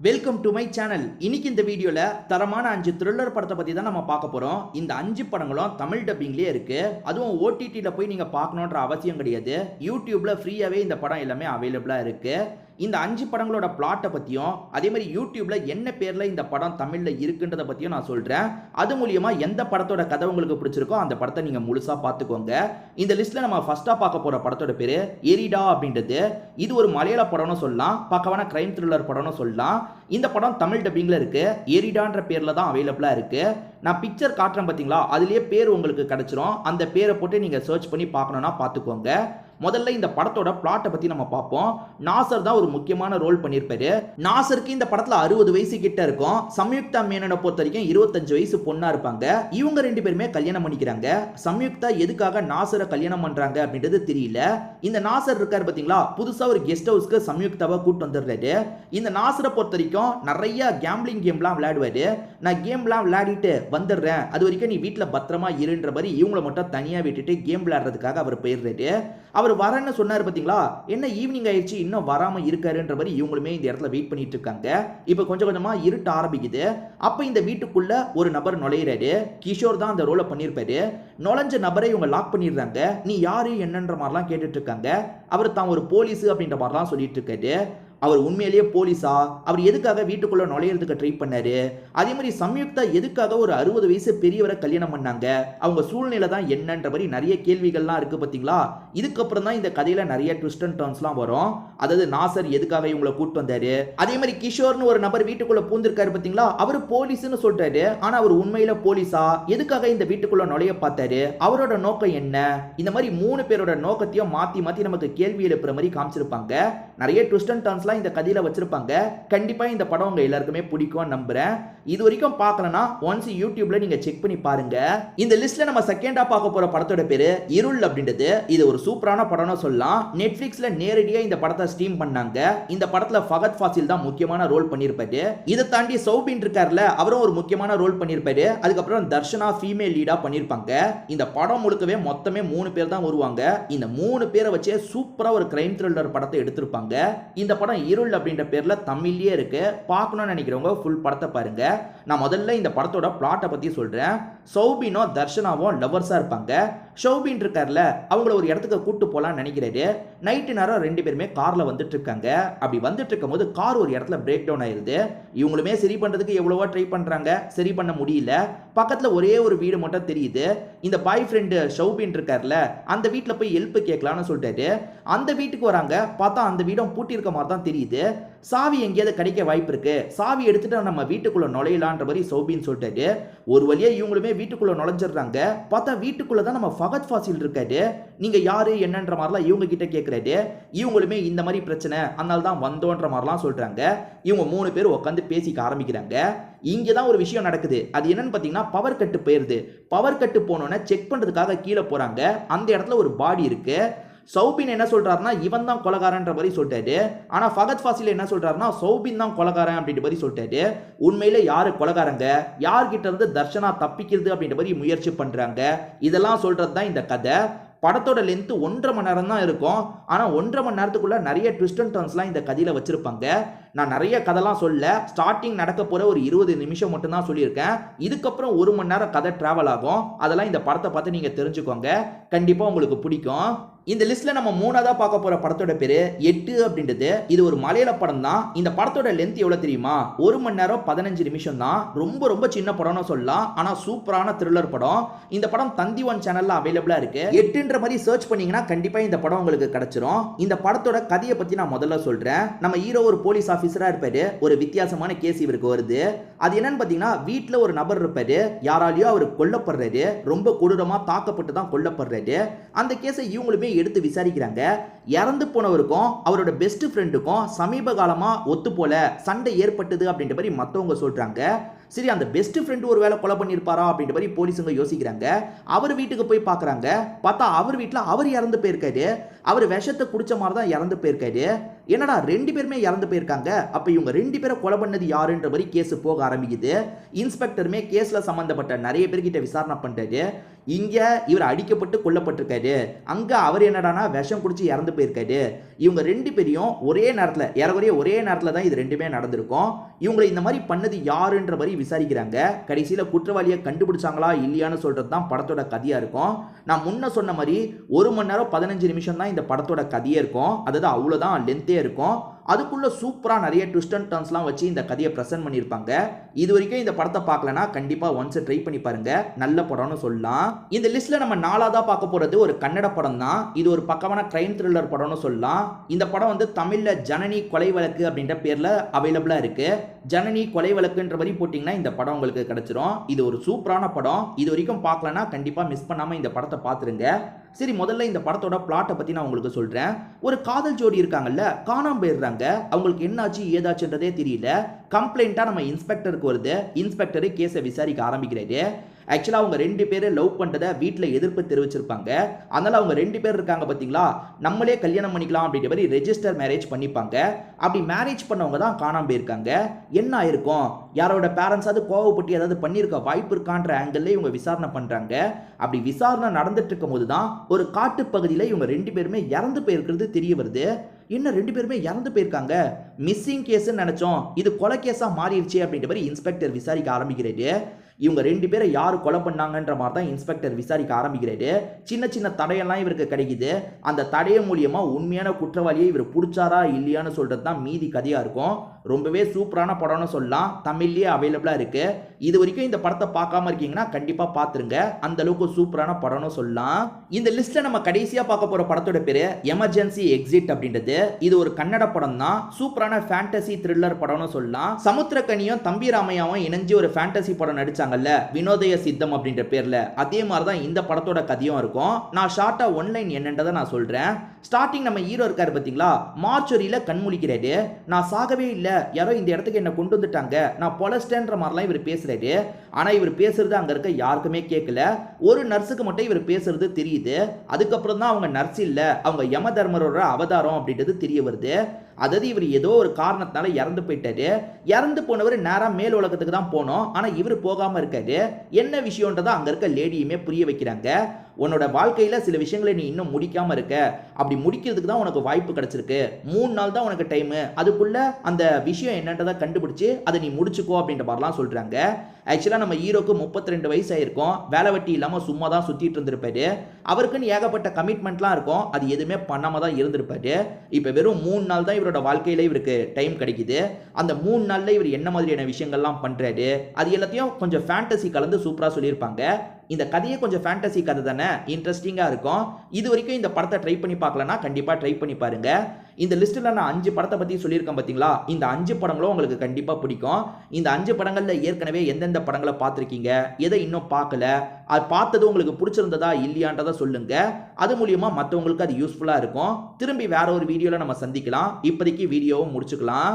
Welcome to my channel. இன்னைக்கு இந்த வீடியோல தரமான 5 த்ரில்லர் படத்தை பத்தி தான் நம்ம பார்க்க போறோம். இந்த 5 படங்களும் தமிழ் டப்பிங்லயே இருக்கு. அதுவும் ஓடிடில போய் நீங்க பார்க்கணும்ன்ற அவசியம் கிடையாது. யூடியூப்ல ஃப்ரீயாவே இந்த படம் எல்லாமே அவைலபிளா இருக்கு. இந்த 5 படங்களோட பிளாட்டை பத்தியும் அதே மாதிரி யூடியூப்ல என்ன பேர்ல இந்த படம் தமிழ்ல இருக்குன்றத பத்தியும் நான் சொல்றேன். அது மூலியமா எந்த படத்தோட கதை உங்களுக்கு பிடிச்சிருக்கோ அந்த படத்தை நீங்க முழுசா பார்த்துக்கோங்க. இந்த லிஸ்ட்ல நம்ம ஃபர்ஸ்டா பார்க்க போற படத்தோட பேரு எரிடா அப்படின்றது. இது ஒரு மலையாள படம்னு சொல்லலாம், பக்கவான கிரைம் த்ரில்லர் படம்னு சொல்லலாம். இந்த படம் தமிழ் டப்பிங்ல இருக்கு. எரிடான்ற பேர்ல தான் அவைலபிளா இருக்கு. நான் பிக்சர் காட்டுறேன் பாத்தீங்களா, அதுலயே பேர் உங்களுக்கு கிடைச்சிரும். அந்த பேரை போட்டு நீங்க சர்ச் பண்ணி பார்க்கணும்னா பார்த்துக்கோங்க. முதல்ல இந்த படத்தோட பிளாட்டை பத்தி நம்ம பார்ப்போம். நாசர் தான் ஒரு முக்கியமான ரோல் பண்ணியிருப்பாரு. நாசருக்கு இந்த படத்துல 60 வயசு கிட்ட இருக்கும். சம்யுக்தா மேனனை பொறுத்த வரைக்கும் 25 வயசு பொண்ணா இருப்பாங்க. இவங்க ரெண்டு பேருமே கல்யாணம் பண்ணிக்கிறாங்க. சம்யுக்தா எதுக்காக நாசரை கல்யாணம் பண்றாங்க அப்படின்றது தெரியல. இந்த நாசர் இருக்காரு பாத்தீங்களா, புதுசா ஒரு கெஸ்ட் ஹவுஸ்க்கு சம்யுக்தாவை கூட்டு வந்துடுறாரு. இந்த நாசரை பொறுத்த வரைக்கும் நிறைய கேம்பிளிங் கேம்லாம் விளையாடுவாரு. நான் கேம்லாம் விளையாடிட்டு வந்துடுறேன், அது வரைக்கும் நீ வீட்டில் பத்திரமா இருன்ற மாதிரி இவங்களை மட்டும் தனியாக விட்டுட்டு கேம் விளையாடுறதுக்காக அவர் போயிடுறாரு. அவர் வரேன்னு சொன்னார் பார்த்தீங்களா, என்ன ஈவினிங் ஆயிடுச்சு இன்னும் வராமல் இருக்காருன்ற மாதிரி இவங்களுமே இந்த இடத்துல வெயிட் பண்ணிட்டு இருக்காங்க. இப்போ கொஞ்சம் கொஞ்சமாக இருட்ட ஆரம்பிக்குது. அப்போ இந்த வீட்டுக்குள்ள ஒரு நபர் நுழையிறாரு. கிஷோர் தான் அந்த ரோலை பண்ணியிருப்பாரு. நுழைஞ்ச நபரை இவங்க லாக் பண்ணிடுறாங்க. நீ யாரு என்னன்ற மாதிரிலாம் கேட்டுட்டு இருக்காங்க. அவர் தான் ஒரு போலீஸ் அப்படின்ற மாதிரிலாம் சொல்லிட்டு இருக்காரு. அவர் உண்மையிலேயே போலீஸா, அவர் எதுக்காக வீட்டுக்குள்ள நுழையிறதுக்கு ட்ரை பண்ணாரு, அதே மாதிரி சம்யுக்தா எதுக்காக ஒரு 60 வயசு பெரியவரை கல்யாணம் பண்ணாங்க, அவங்க சூழ்நிலை தான் என்னன்ற மாதிரி நிறைய கேள்விகள்லாம் இருக்கு பாத்தீங்களா. இதுக்கப்புறம் தான் இந்த கதையில நிறைய ட்விஸ்ட் அண்ட் டர்ன்ஸ்லாம் வரும். அதாவது நாசர் எதுக்காக இவங்களை கூட்டு வந்தாரு, அதே மாதிரி கிஷோர்னு ஒரு நபர் வீட்டுக்குள்ள பூந்திருக்காரு பாத்தீங்களா, அவர் போலீஸ்னு சொல்றாரு. ஆனா அவர் உண்மையில போலீஸா, எதுக்காக இந்த வீட்டுக்குள்ள நுழைய பார்த்தாரு, அவரோட நோக்கம் என்ன, இந்த மாதிரி 3 பேரோட நோக்கத்தையும் மாத்தி மாத்தி நமக்கு கேள்வி எழுப்புற மாதிரி காமிச்சிருப்பாங்க. நிறைய ட்விஸ்ட் அண்ட் டர்ன்ஸ் இந்த கதையில வச்சிருப்பாங்க. கண்டிப்பா இந்த படம் உங்க எல்லாருக்குமே பிடிக்கும் நம்புறேன். இது வரைக்கும் பார்க்கலனா ஒன்ஸ் யூடியூப்ல நீங்க செக் பண்ணி பாருங்க. இந்த லிஸ்ட்ல நம்ம செகண்டா பார்க்க போற படத்தோட பேரு இருள் அப்படின்றது. இது ஒரு சூப்பரான படம்னு சொல்லலாம். நெட்ஃபிளிக்ஸ்ல நேரடியா இந்த படத்தை ஸ்ட்ரீம் பண்ணாங்க. இந்த படத்துல ஃபகத் ஃபாசில் தான் முக்கியமான ரோல் பண்ணியிருப்பாரு. இதை தாண்டி சௌபின் இருக்கார்ல, அவரும் ஒரு முக்கியமான ரோல் பண்ணியிருப்பாரு. அதுக்கப்புறம் தர்ஷனா ஃபீமேல் லீடா பண்ணியிருப்பாங்க. இந்த படம் முழுக்கவே மொத்தமே 3 பேர் தான் வருவாங்க. இந்த 3 பேரை வச்சே சூப்பரா ஒரு கிரைம் த்ரில்லர் படத்தை எடுத்திருப்பாங்க. இந்த படம் இருள் அப்படின்ற பேர்ல தமிழ்லயே இருக்கு. பார்க்கணும்னு நினைக்கிறவங்க ஃபுல் படத்தை பாருங்க. நான் முதல்ல இந்த படத்தோட பிளாட்டை பத்தி சொல்றேன். சௌபினோ தர்ஷனாவும் லவர்ஸா இருப்பாங்க. சௌபின் இருக்கார்ல, அவங்கள ஒரு இடத்துக்கு கூட்டு போலான்னு நினைக்கிறாரு. நைட்டு நேரம் 2 பேருமே கார்ல வந்துட்டு இருக்காங்க. அப்படி வந்துட்டு இருக்கும் போது கார் ஒரு இடத்துல பிரேக் டவுன் ஆயிருது. இவங்களுமே சரி பண்றதுக்கு எவ்வளவோ ட்ரை பண்றாங்க, சரி பண்ண முடியல. பக்கத்துல ஒரே ஒரு வீடு மட்டும் தெரியுது. இந்த பாய் ஃப்ரெண்டு சௌபின் இருக்கார்ல, அந்த வீட்டுல போய் ஹெல்ப் கேட்கலான்னு சொல்லிட்டாரு. அந்த வீட்டுக்கு வராங்க. பார்த்தா அந்த வீடும் பூட்டி இருக்க மாதிரி தான் தெரியுது. சாவி எங்கேயாவது கிடைக்க வாய்ப்பு இருக்கு, சாவி எடுத்துட்டு நம்ம வீட்டுக்குள்ள நுழையலான்ற மாதிரி சௌபின் சொல்லிட்டாரு. ஒரு வழியா இவங்களுமே வீட்டுக்குள்ள நுழைஞ்சிடுறாங்க. பார்த்தா வீட்டுக்குள்ள தான் நம்ம ஃபகத் ஃபாசில் இருக்காரு. நீங்க யாரு என்னன்ற மாதிரிலாம் இவங்க கிட்ட கேட்கறாரு. இவங்களுமே இந்த மாதிரி பிரச்சனை, அதனால தான் வந்தோன்ற மாதிரிலாம் சொல்றாங்க. இவங்க 3 பேர் உட்காந்து பேசிக்க ஆரம்பிக்கிறாங்க. இங்கதான் ஒரு விஷயம் நடக்குது. அது என்னன்னு பாத்தீங்கன்னா, பவர் கட்டு போயிருது. பவர் கட்டு போனோன்னு செக் பண்றதுக்காக கீழே போறாங்க. அந்த இடத்துல ஒரு பாடி இருக்கு. சௌபின் என்ன சொல்றாருன்னா, இவன் தான் கொலகாரன்ற மாதிரி சொல்லிட்டாரு. ஆனா ஃபகத் ஃபாசில் என்ன சொல்றாருன்னா, சௌபின் தான் கொலகாரன் அப்படின்ற மாதிரி சொல்லிட்டாரு. உண்மையில யாரு கொலகாரங்க, யார்கிட்ட இருந்து தர்ஷனா தப்பிக்கிறது அப்படின்ற மாதிரி முயற்சி பண்றாங்க. இதெல்லாம் சொல்றது தான் இந்த கதை. படத்தோட லென்த் 1.5 மணி நேரம் தான் இருக்கும். ஆனா 1.5 மணி நேரத்துக்குள்ள நிறைய ட்விஸ்ட் அண்ட் டர்ன்ஸ்லாம் இந்த கதையில வச்சிருப்பாங்க. நான் நிறைய கதைலாம் சொல்ல, ஸ்டார்டிங் நடக்க போற ஒரு 20 நிமிஷம் மட்டும் தான் சொல்லியிருக்கேன். இதுக்கப்புறம் 1 மணி நேரம் கதை டிராவல் ஆகும். அதெல்லாம் இந்த படத்தை பார்த்து நீங்க தெரிஞ்சுக்கோங்க. கண்டிப்பா உங்களுக்கு பிடிக்கும். இந்த லிஸ்ட்ல நம்ம 3ஆவதா பார்க்க போற படத்தோட பேரு 8 அப்படின்றது. இது ஒரு மலையாள படம் தான். இந்த படத்தோட லென்த் எவ்வளவு தெரியுமா, 1 மணி நேரம் 15 நிமிஷம் தான். ரொம்ப ரொம்ப சின்ன படம்னு சொல்லலாம். ஆனா சூப்பரான த்ரில்லர் படம். இந்த படம் தந்தி ஒன் சேனல்ல அவைலபிளா இருக்கு. 8ன்ற மாதிரி சர்ச் பண்ணீங்கன்னா கண்டிப்பா இந்த படம் உங்களுக்கு கிடைச்சிரும். இந்த படத்தோட கதையை பத்தி நான் முதல்ல சொல்றேன். நம்ம ஹீரோ ஒரு போலீஸ் ஆபீசரா இருப்பாரு. ஒரு வித்தியாசமான கேஸ் இவருக்கு வருது. அது என்னன்னு பாத்தீங்கன்னா, வீட்டுல ஒரு நபர் இருப்பாரு. யாராலையோ அவர் கொல்லப்படுறாரு. ரொம்ப கொடூரமா தாக்கப்பட்டு தான் கொல்லப்படுறாரு. அந்த கேஸை இவங்களுமே எடுத்து விசாரிக்கிறாங்க. இறந்து போனவருக்கும் அவரோட பெஸ்ட் ஃப்ரெண்டுக்கும் சமீப காலமா ஒத்து போல சண்டை ஏற்பட்டது அப்படின்ற மாதிரி மத்தவங்க சொல்றாங்க. சரி, அந்த பெஸ்ட் ஃப்ரெண்ட் ஒரு வேளை கொலை பண்ணியிருப்பாரா அப்படின்ற மாதிரி போலீஸுங்க யோசிக்கிறாங்க. அவர் வீட்டுக்கு போய் பார்க்குறாங்க. பார்த்தா அவர் வீட்டில் அவர் இறந்து போயிருக்காரு. அவர் விஷத்தை குடிச்ச மாதிரி தான் இறந்து போயிருக்காரு. என்னடா 2 பேருமே இறந்து போயிருக்காங்க, அப்போ இவங்க 2 பேரை கொலை பண்ணது யாருன்ற மாதிரி கேஸ் போக ஆரம்பிக்குது. இன்ஸ்பெக்டருமே கேஸில் சம்மந்தப்பட்ட நிறைய பேர்கிட்ட விசாரணை பண்ணுறாரு. இங்க இவர் அடிக்கப்பட்டு கொல்லப்பட்டிருக்காரு, அங்க அவர் என்னடான்னா விஷம் குடிச்சு இறந்து போயிருக்காரு. இவங்க 2 பேரையும் ஒரே நேரத்துல ஏறக்குறைய ஒரே நேரத்துல தான் இது 2மே நடந்திருக்கும். இவங்கள இந்த மாரி பண்ணது யாருன்ற மாரி விசாரிக்கிறாங்க. கடைசியில குற்றவாளிய கண்டுபிடிச்சாங்களா இல்லையான்னு சொல்றது தான் படத்தோட கதையா இருக்கும். நான் முன்ன சொன்ன மாரி 1 மணி நேரம் 15 நிமிஷம் தான் இந்த படத்தோட கதையே இருக்கும். அதாவது அவ்வளோதான் லென்த்தே இருக்கும். அதுக்குள்ள சூப்பரா நிறைய ட்விஸ்ட் அண்ட் டர்ன்ஸ்லாம் வச்சு இந்த கதையை பிரசன்ட் பண்ணியிருப்பாங்க. இதுவரைக்கும் இந்த படத்தை பார்க்கலனா கண்டிப்பா ஒன்ஸ் ட்ரை பண்ணி பாருங்க. நல்ல படம்னு சொல்லலாம். இந்த லிஸ்ட்ல நம்ம 4ஆவதா பார்க்க போறது ஒரு கன்னட படம் தான். இது ஒரு பக்கமான கிரைம் த்ரில்லர் படம்னு சொல்லலாம். இந்த படம் வந்து தமிழ்ல ஜனனி கொலை வழக்கு அப்படின்ற பேர்ல அவைலபிளா இருக்கு. ஜனனி கொலை வழக்குன்ற மாதிரி போட்டிங்கன்னா இந்த படம் உங்களுக்கு கிடைச்சிரும். இது ஒரு சூப்பரான படம். இது வரைக்கும் பார்க்கலனா கண்டிப்பா மிஸ் பண்ணாம இந்த படத்தை பார்த்துருங்க. சரி, முதல்ல இந்த படத்தோட பிளாட்டை பத்தி நான் உங்களுக்கு சொல்றேன். ஒரு காதல் ஜோடி இருக்காங்கல்ல, காணாம போயிடுறாங்க. அவங்களுக்கு என்னாச்சு ஏதாச்சுன்றதே தெரியல. கம்ப்ளைண்டா நம்ம இன்ஸ்பெக்டருக்கு வருது. இன்ஸ்பெக்டர் கேஸை விசாரிக்க ஆரம்பிக்கிறாரு. ஆக்சுவலா அவங்க 2 பேரும் லவ் பண்றத வீட்ல எதிர்ப்பு தெரிவிச்சிருப்பாங்க. அதனால அவங்க 2 பேர் இருக்காங்க பாத்தீங்களா, நம்மளே கல்யாணம் பண்ணிக்கலாம் அப்படின்ற மாதிரி ரெஜிஸ்டர் மேரேஜ் பண்ணிப்பாங்க. அப்படி மேரேஜ் பண்ணவங்க தான் காணாம போயிருக்காங்க. என்ன ஆயிருக்கும், யாரோட பேரண்ட்ஸாவது கோவப்பட்டு ஏதாவது பண்ணியிருக்க வாய்ப்பு இருக்கான்ற ஆங்கிள் இவங்க விசாரணை பண்றாங்க. அப்படி விசாரணை நடந்துட்டு இருக்கும் போது தான் ஒரு காட்டு பகுதியில் இவங்க 2 பேருமே இறந்து போயிருக்கிறது தெரிய வருது. என்ன 2 பேருமே இறந்து போயிருக்காங்க, மிஸ்ஸிங் கேஸ்ன்னு நினைச்சோம், இது கொலை கேஸா மாறிடுச்சு அப்படின்ற மாதிரி இன்ஸ்பெக்டர் விசாரிக்க ஆரம்பிக்கிறாரு. இவங்க 2 பேரை யார் கொலை பண்ணாங்கன்ற மாதிரி தான் இன்ஸ்பெக்டர் விசாரிக்க ஆரம்பிக்கிறாரு. சின்ன சின்ன தடையெல்லாம் இவருக்கு கிடைக்குது. அந்த தடைய மூலியமா உண்மையான குற்றவாளியை இவர் பிடிச்சாரா இல்லையான்னு சொல்றது தான் மீதி கதையா இருக்கும். ரொம்பவே சூப்பரான படம்னு சொல்லலாம். தமிழ்லயே அவைலபிளா இருக்கு. இது வரைக்கும் இந்த படத்தை பார்க்காம இருக்கீங்கன்னா கண்டிப்பா பாத்துருங்க. அந்த அளவுக்கு சூப்பரான படம்னு சொல்லலாம். இந்த லிஸ்ட்ல நம்ம கடைசியா பார்க்க போற படத்தோட பேரு எமர்ஜென்சி எக்ஸிட் அப்படின்றது. இது ஒரு கன்னட படம் தான். சூப்பரான ஃபேண்டசி த்ரில்லர் படம்னு சொல்லலாம். சமுத்திரக்கனியும் தம்பி ராமையாவும் இணைஞ்சு ஒரு ஃபேண்டசி படம் நடிச்சாங்கல்ல, வினோதய சித்தம் அப்படின்ற பேர்ல, அதே மாதிரி தான் இந்த படத்தோட கதையும் இருக்கும். நான் ஷார்ட்டா ஒன்லைன் என்னன்றதை நான் சொல்றேன். ஸ்டார்டிங் நம்ம ஹீரோ இருக்காரு பாத்தீங்களா, மார்ச்சுரியில கண்முழிக்கிறாரு. நான் சாகவே இல்ல, யாரோ இந்த இடத்துக்கு என்ன கொண்டு வந்துட்டாங்க, நான் பொலஸ்டேன்ற மாதிரிலாம் இவர் பேசுறாரு. ஆனா இவர் பேசுறது அங்க இருக்க யாருக்குமே கேட்கல. ஒரு நர்ஸுக்கு மட்டும் இவர் பேசுறது தெரியுது. அதுக்கப்புறம் தான் அவங்க நர்ஸ் இல்ல, அவங்க யம தர்மரோட அவதாரம் அப்படின்றது தெரிய வருது. அதாவது இவர் ஏதோ ஒரு காரணத்தினால இறந்து போயிட்டாரு. இறந்து போனவர் நேரா மேல் உலகத்துக்கு தான் போனோம். ஆனா இவர் போகாம இருக்காரு. என்ன விஷயம்ன்றதை அங்க இருக்க லேடியுமே புரிய வைக்கிறாங்க. உன்னோட வாழ்க்கையில சில விஷயங்களை நீ இன்னும் முடிக்காம இருக்க, அப்படி முடிக்கிறதுக்கு தான் உனக்கு வாய்ப்பு கிடைச்சிருக்கு. 3 நாள் தான் உனக்கு டைம், அதுக்குள்ள அந்த விஷயம் என்னன்றதை கண்டுபிடிச்சு அதை நீ முடிச்சுக்கோ அப்படின்ற மாதிரிலாம் சொல்றாங்க. ஆக்சுவலா நம்ம ஹீரோக்கு 32 வயசு ஆயிருக்கும். வேலை வெட்டி இல்லாம சும்மா தான் சுத்திட்டு இருந்திருப்பாரு. அவருக்குன்னு ஏகப்பட்ட கமிட்மெண்ட்லாம் இருக்கும். அது எதுவுமே பண்ணாம தான் இருந்திருப்பாரு. இப்ப வெறும் 3 நாள் தான் இவரோட வாழ்க்கையில இவருக்கு டைம் கிடைக்குது. அந்த 3 நாள்ல இவர் என்ன மாதிரியான விஷயங்கள்லாம் பண்றாரு, அது எல்லாத்தையும் கொஞ்சம் ஃபேண்டசி கலந்து சூப்பரா சொல்லியிருப்பாங்க. இந்த கதையே கொஞ்சம் ஃபேண்டசி கதை தானே, இன்ட்ரெஸ்டிங்கா இருக்கும். இது வரைக்கும் இந்த படத்தை ட்ரை பண்ணி பார்க்கலனா கண்டிப்பா ட்ரை பண்ணி பாருங்க. இந்த லிஸ்ட்ல நான் 5 படத்தை பத்தி சொல்லியிருக்கேன் பாத்தீங்களா, இந்த 5 படங்களும் உங்களுக்கு கண்டிப்பா பிடிக்கும். இந்த 5 படங்கள்ல ஏற்கனவே எந்தெந்த படங்களை பார்த்திருக்கீங்க, எதை இன்னும் பார்க்கல, அது பார்த்தது உங்களுக்கு பிடிச்சிருந்ததா இல்லையான்றதை சொல்லுங்க. அது மூலியமா மற்றவங்களுக்கு அது யூஸ்ஃபுல்லா இருக்கும். திரும்பி வேற ஒரு வீடியோல நம்ம சந்திக்கலாம். இப்போதைக்கு வீடியோவை முடிச்சுக்கலாம்.